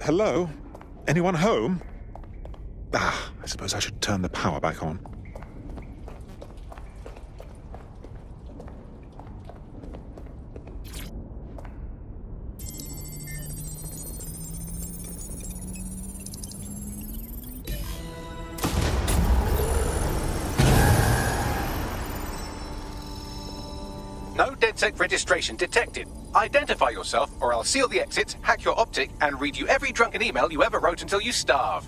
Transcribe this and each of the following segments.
Hello? Anyone home? I suppose I should turn the power back on. No DedSec registration detected. Identify yourself, or I'll seal the exits, hack your optic, and read you every drunken email you ever wrote until you starve.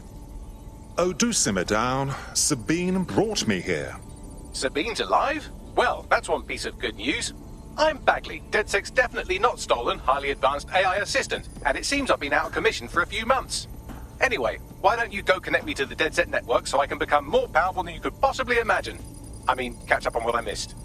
Oh, do simmer down. Sabine brought me here. Sabine's alive? Well, that's one piece of good news. I'm Bagley, DedSec's definitely not stolen, highly advanced AI assistant, and it seems I've been out of commission for a few months. Anyway, why don't you go connect me to the DedSec network so I can become more powerful than you could possibly imagine? I mean, catch up on what I missed.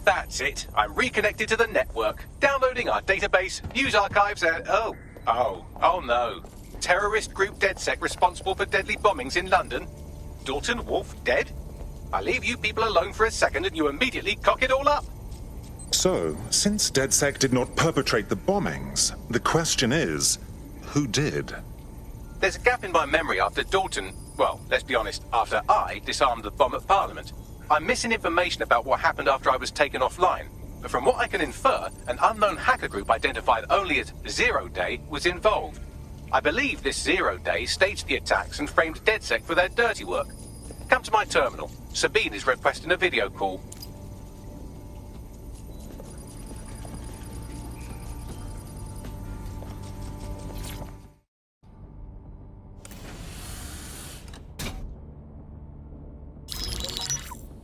That's it. I'm reconnected to the network, downloading our database, news archives, and oh no. Terrorist group DedSec responsible for deadly bombings in London. Dalton Wolf dead? I leave you people alone for a second and you immediately cock it all up. So, since DedSec did not perpetrate the bombings, the question is, who did? There's a gap in my memory after Dalton, well, let's be honest, after I disarmed the bomb at Parliament. I'm missing information about what happened after I was taken offline, but from what I can infer, an unknown hacker group identified only as Zero Day was involved. I believe this Zero Day staged the attacks and framed DedSec for their dirty work. Come to my terminal. Sabine is requesting a video call.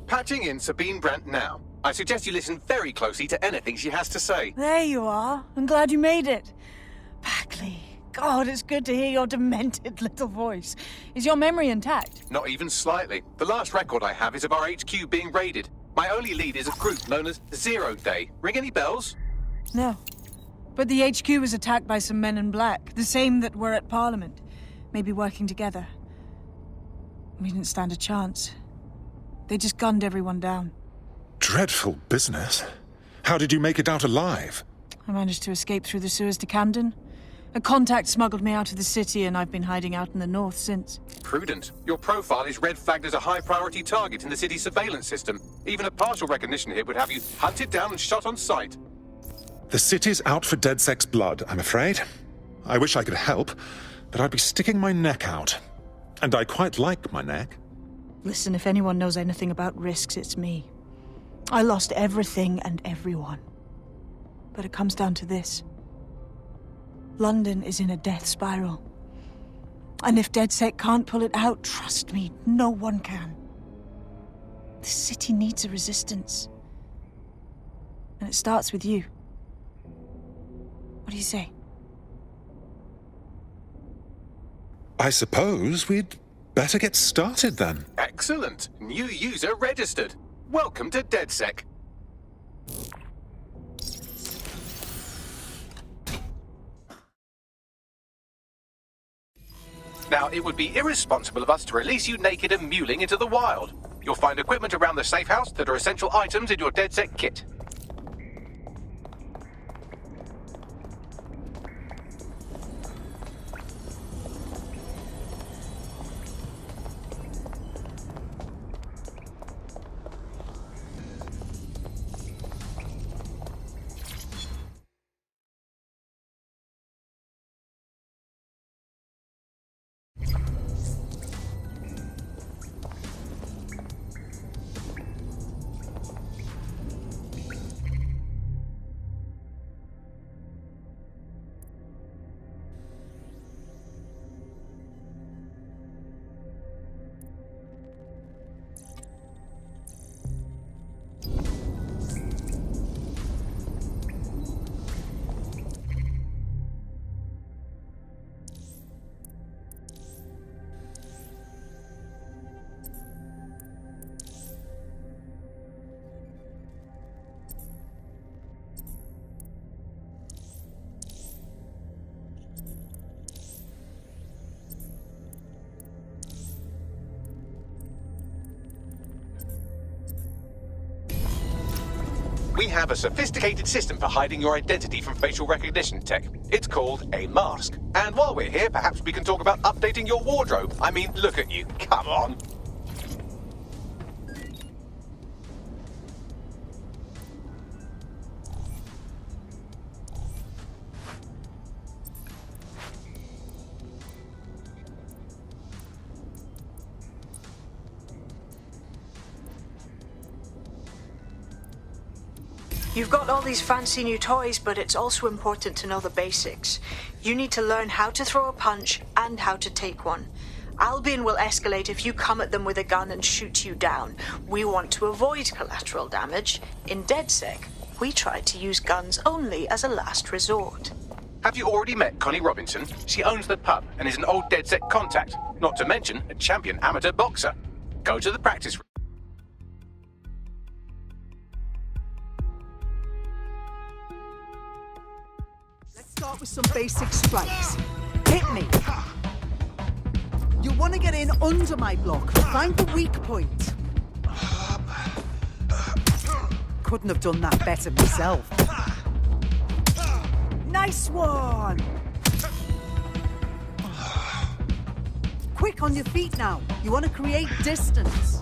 Patching in Sabine Brandt now. I suggest you listen very closely to anything she has to say. There you are. I'm glad you made it. Bagley, God, it's good to hear your demented little voice. Is your memory intact? Not even slightly. The last record I have is of our HQ being raided. My only lead is a group known as Zero Day. Ring any bells? No. But the HQ was attacked by some men in black, the same that were at Parliament. Maybe working together. We didn't stand a chance. They just gunned everyone down. Dreadful business. How did you make it out alive? I managed to escape through the sewers to Camden. A contact smuggled me out of the city, and I've been hiding out in the north since. Prudent. Your profile is red flagged as a high-priority target in the city's surveillance system. Even a partial recognition here would have you hunted down and shot on sight. The city's out for DedSec's blood, I'm afraid. I wish I could help, but I'd be sticking my neck out. And I quite like my neck. Listen, if anyone knows anything about risks, it's me. I lost everything and everyone. But it comes down to this. London is in a death spiral. And if DedSec can't pull it out, trust me, no one can. The city needs a resistance. And it starts with you. What do you say? I suppose we'd better get started then. Excellent. New user registered. Welcome to DedSec. Now, it would be irresponsible of us to release you naked and mewling into the wild. You'll find equipment around the safe house that are essential items in your DedSec kit. We have a sophisticated system for hiding your identity from facial recognition tech. It's called a mask. And while we're here, perhaps we can talk about updating your wardrobe. I mean, look at you. Come on. You've got all these fancy new toys, but it's also important to know the basics. You need to learn how to throw a punch and how to take one. Albion will escalate if you come at them with a gun and shoot you down. We want to avoid collateral damage. In DedSec, we try to use guns only as a last resort. Have you already met Connie Robinson? She owns the pub and is an old DedSec contact, not to mention a champion amateur boxer. Go to the practice room. Start with some basic strikes. Hit me. You want to get in under my block. Find the weak point. Couldn't have done that better myself. Nice one. Quick on your feet now. You want to create distance.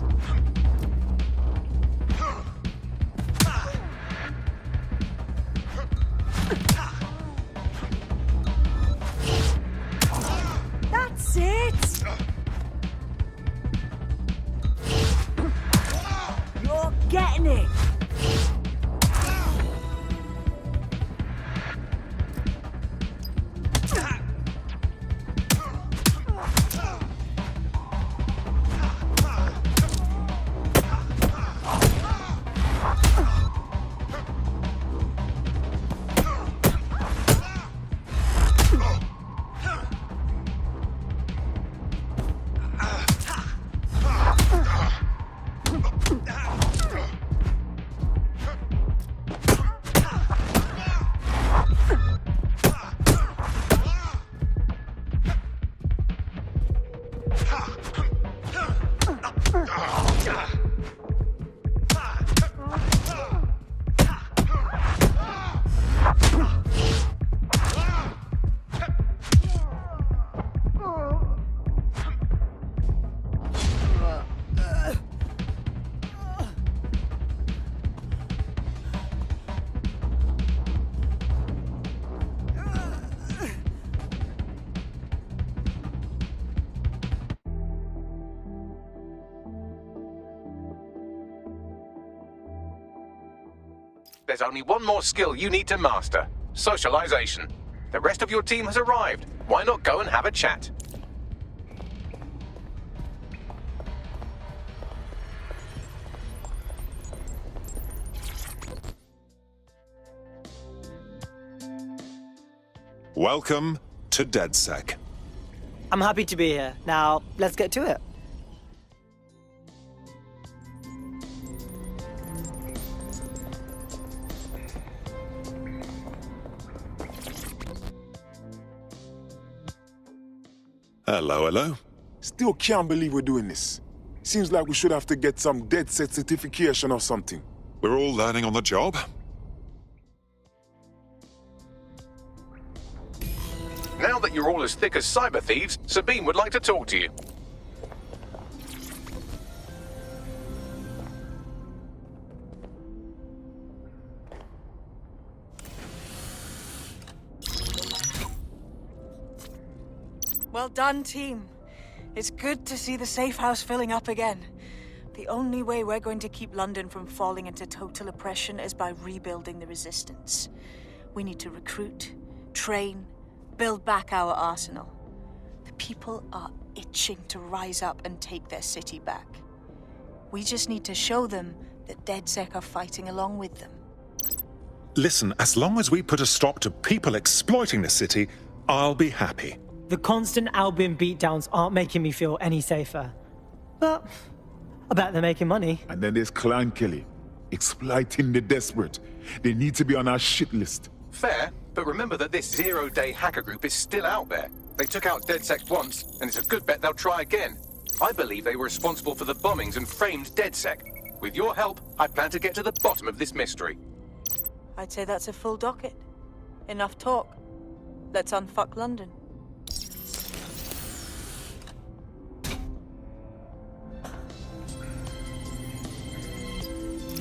That's it! You're getting it! There's only one more skill you need to master. Socialization. The rest of your team has arrived. Why not go and have a chat? Welcome to DedSec. I'm happy to be here. Now, let's get to it. Hello, hello. Still can't believe we're doing this. Seems like we should have to get some DedSec certification or something. We're all learning on the job. Now that you're all as thick as cyber thieves, Sabine would like to talk to you. Well done, team. It's good to see the safe house filling up again. The only way we're going to keep London from falling into total oppression is by rebuilding the resistance. We need to recruit, train, build back our arsenal. The people are itching to rise up and take their city back. We just need to show them that DedSec are fighting along with them. Listen, as long as we put a stop to people exploiting the city, I'll be happy. The constant Albion beatdowns aren't making me feel any safer. But I bet they're making money. And then there's Clan Kelly, exploiting the desperate. They need to be on our shit list. Fair, but remember that this zero-day hacker group is still out there. They took out DedSec once, and it's a good bet they'll try again. I believe they were responsible for the bombings and framed DedSec. With your help, I plan to get to the bottom of this mystery. I'd say that's a full docket. Enough talk. Let's unfuck London.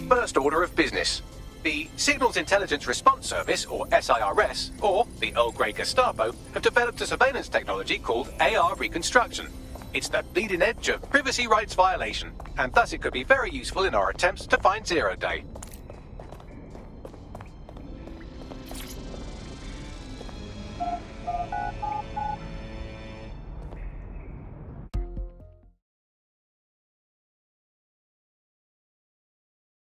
First order of business. The Signals Intelligence Response Service, or SIRS, or the Earl Grey Gestapo, have developed a surveillance technology called AR reconstruction. It's the bleeding edge of privacy rights violation, and thus it could be very useful in our attempts to find Zero Day.